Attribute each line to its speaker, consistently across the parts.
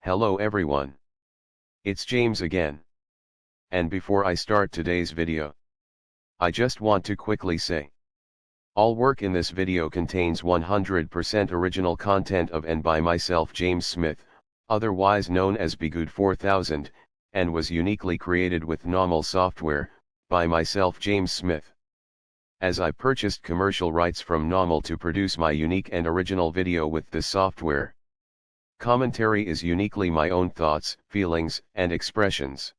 Speaker 1: Hello everyone. It's James again. And before I start today's video, I just want to quickly say, all work in this video contains 100% original content of and by myself James Smith, otherwise known as Bgood 4000, and was uniquely created with NAWMAL software, by myself James Smith. As I purchased commercial rights from NAWMAL to produce my unique and original video with this software. Commentary is uniquely my own thoughts, feelings, and expressions.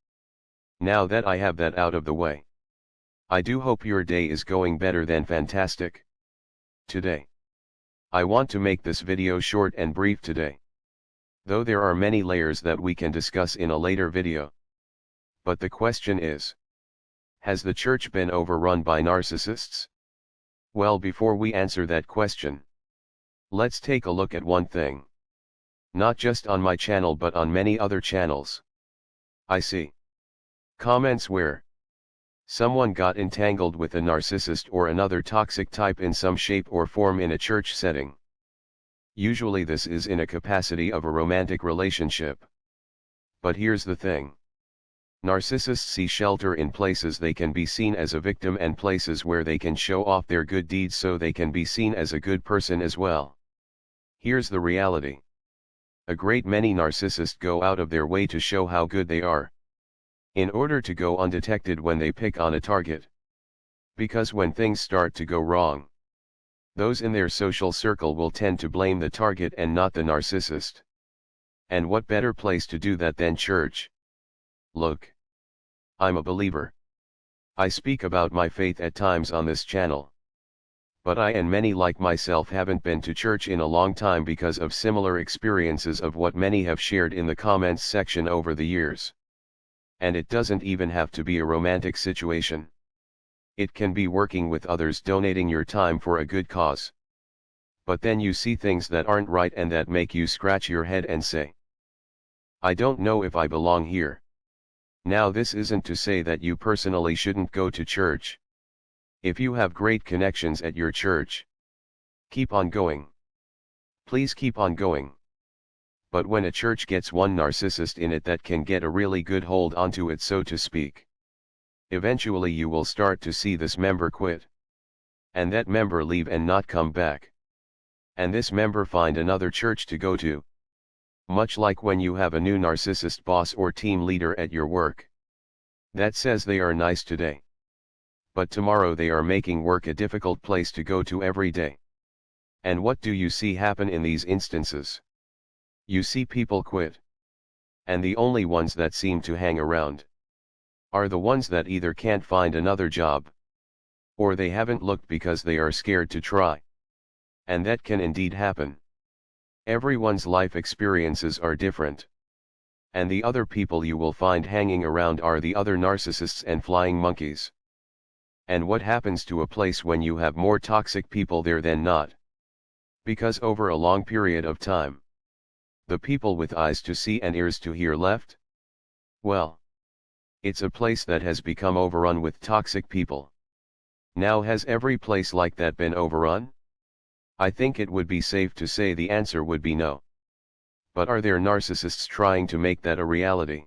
Speaker 1: Now that I have that out of the way, I do hope your day is going better than fantastic. Today, I want to make this video short and brief today, though there are many layers that we can discuss in a later video. But the question is, has the church been overrun by narcissists? Well, before we answer that question, let's take a look at one thing. Not just on my channel but on many other channels, I see comments where someone got entangled with a narcissist or another toxic type in some shape or form in a church setting. Usually this is in a capacity of a romantic relationship. But here's the thing. Narcissists see shelter in places they can be seen as a victim and places where they can show off their good deeds so they can be seen as a good person as well. Here's the reality. A great many narcissists go out of their way to show how good they are, in order to go undetected when they pick on a target. Because when things start to go wrong, those in their social circle will tend to blame the target and not the narcissist. And what better place to do that than church? Look, I'm a believer. I speak about my faith at times on this channel. But I and many like myself haven't been to church in a long time because of similar experiences of what many have shared in the comments section over the years. And it doesn't even have to be a romantic situation. It can be working with others, donating your time for a good cause. But then you see things that aren't right and that make you scratch your head and say, I don't know if I belong here. Now this isn't to say that you personally shouldn't go to church. If you have great connections at your church, keep on going. Please keep on going. But when a church gets one narcissist in it that can get a really good hold onto it, so to speak, eventually you will start to see this member quit. And that member leave and not come back. And this member find another church to go to. Much like when you have a new narcissist boss or team leader at your work, that says they are nice today, but tomorrow they are making work a difficult place to go to every day. And what do you see happen in these instances? You see people quit. And the only ones that seem to hang around are the ones that either can't find another job, or they haven't looked because they are scared to try. And that can indeed happen. Everyone's life experiences are different. And the other people you will find hanging around are the other narcissists and flying monkeys. And what happens to a place when you have more toxic people there than not? Because over a long period of time, the people with eyes to see and ears to hear left? Well, it's a place that has become overrun with toxic people. Now, has every place like that been overrun? I think it would be safe to say the answer would be no. But are there narcissists trying to make that a reality?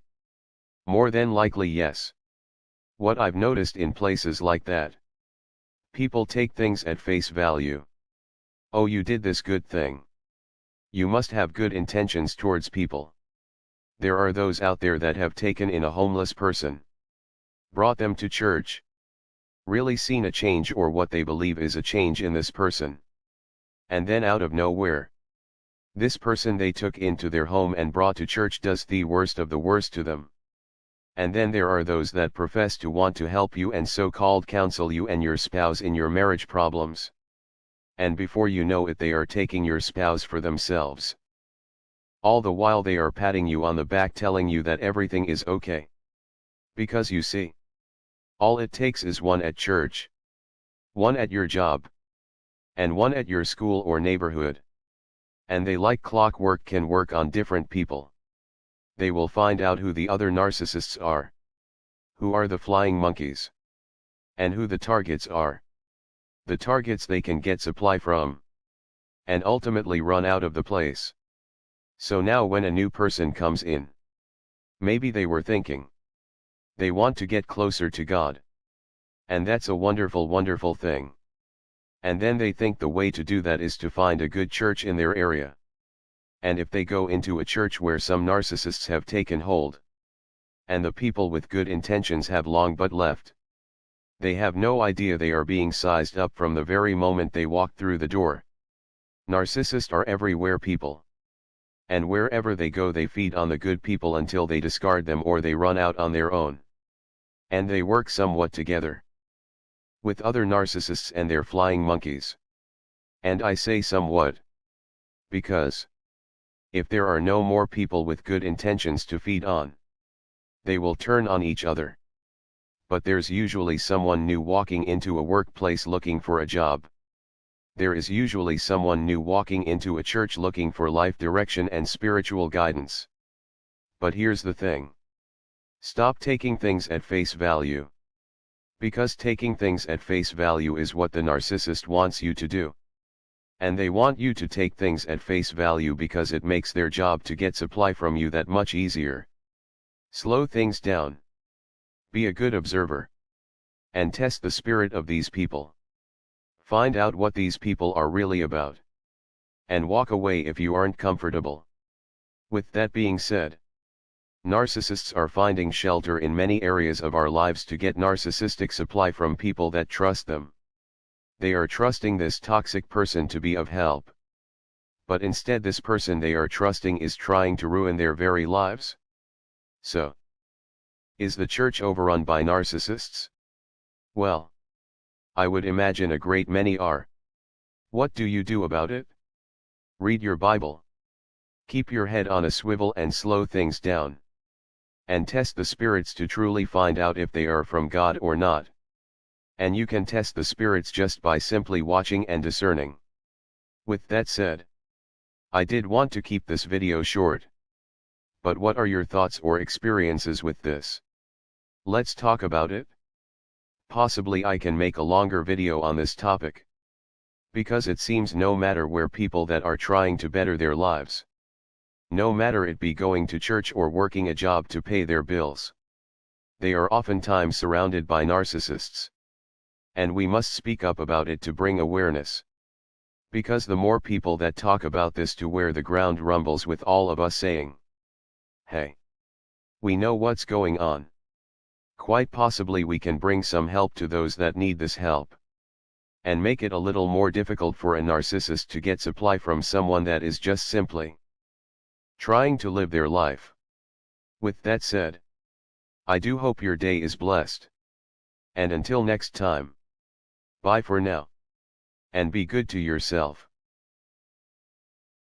Speaker 1: More than likely yes. What I've noticed in places like that, people take things at face value. Oh, you did this good thing. You must have good intentions towards people. There are those out there that have taken in a homeless person, brought them to church, really seen a change or what they believe is a change in this person. And then out of nowhere, this person they took into their home and brought to church does the worst of the worst to them. And then there are those that profess to want to help you and so-called counsel you and your spouse in your marriage problems. And before you know it, they are taking your spouse for themselves. All the while they are patting you on the back, telling you that everything is okay. Because you see, all it takes is one at church, one at your job, and one at your school or neighborhood. And they like clockwork can work on different people. They will find out who the other narcissists are, who are the flying monkeys, and who the targets are. The targets they can get supply from, and ultimately run out of the place. So now when a new person comes in, maybe they were thinking they want to get closer to God. And that's a wonderful, wonderful thing. And then they think the way to do that is to find a good church in their area. And if they go into a church where some narcissists have taken hold, and the people with good intentions have long but left, they have no idea they are being sized up from the very moment they walk through the door. Narcissists are everywhere people. And wherever they go they feed on the good people until they discard them or they run out on their own. And they work somewhat together with other narcissists and their flying monkeys. And I say somewhat, because if there are no more people with good intentions to feed on, they will turn on each other. But there's usually someone new walking into a workplace looking for a job. There is usually someone new walking into a church looking for life direction and spiritual guidance. But here's the thing. Stop taking things at face value. Because taking things at face value is what the narcissist wants you to do. And they want you to take things at face value because it makes their job to get supply from you that much easier. Slow things down. Be a good observer. And test the spirit of these people. Find out what these people are really about. And walk away if you aren't comfortable. With that being said, narcissists are finding shelter in many areas of our lives to get narcissistic supply from people that trust them. They are trusting this toxic person to be of help. But instead this person they are trusting is trying to ruin their very lives. So, is the church overrun by narcissists? Well, I would imagine a great many are. What do you do about it? Read your Bible. Keep your head on a swivel and slow things down. And test the spirits to truly find out if they are from God or not. And you can test the spirits just by simply watching and discerning. With that said, I did want to keep this video short. But what are your thoughts or experiences with this? Let's talk about it. Possibly I can make a longer video on this topic. Because it seems no matter where people that are trying to better their lives, no matter it be going to church or working a job to pay their bills, they are oftentimes surrounded by narcissists. And we must speak up about it to bring awareness. Because the more people that talk about this to where the ground rumbles with all of us saying, hey, we know what's going on. Quite possibly we can bring some help to those that need this help. And make it a little more difficult for a narcissist to get supply from someone that is just simply trying to live their life. With that said, I do hope your day is blessed. And until next time, bye for now. And be good to yourself.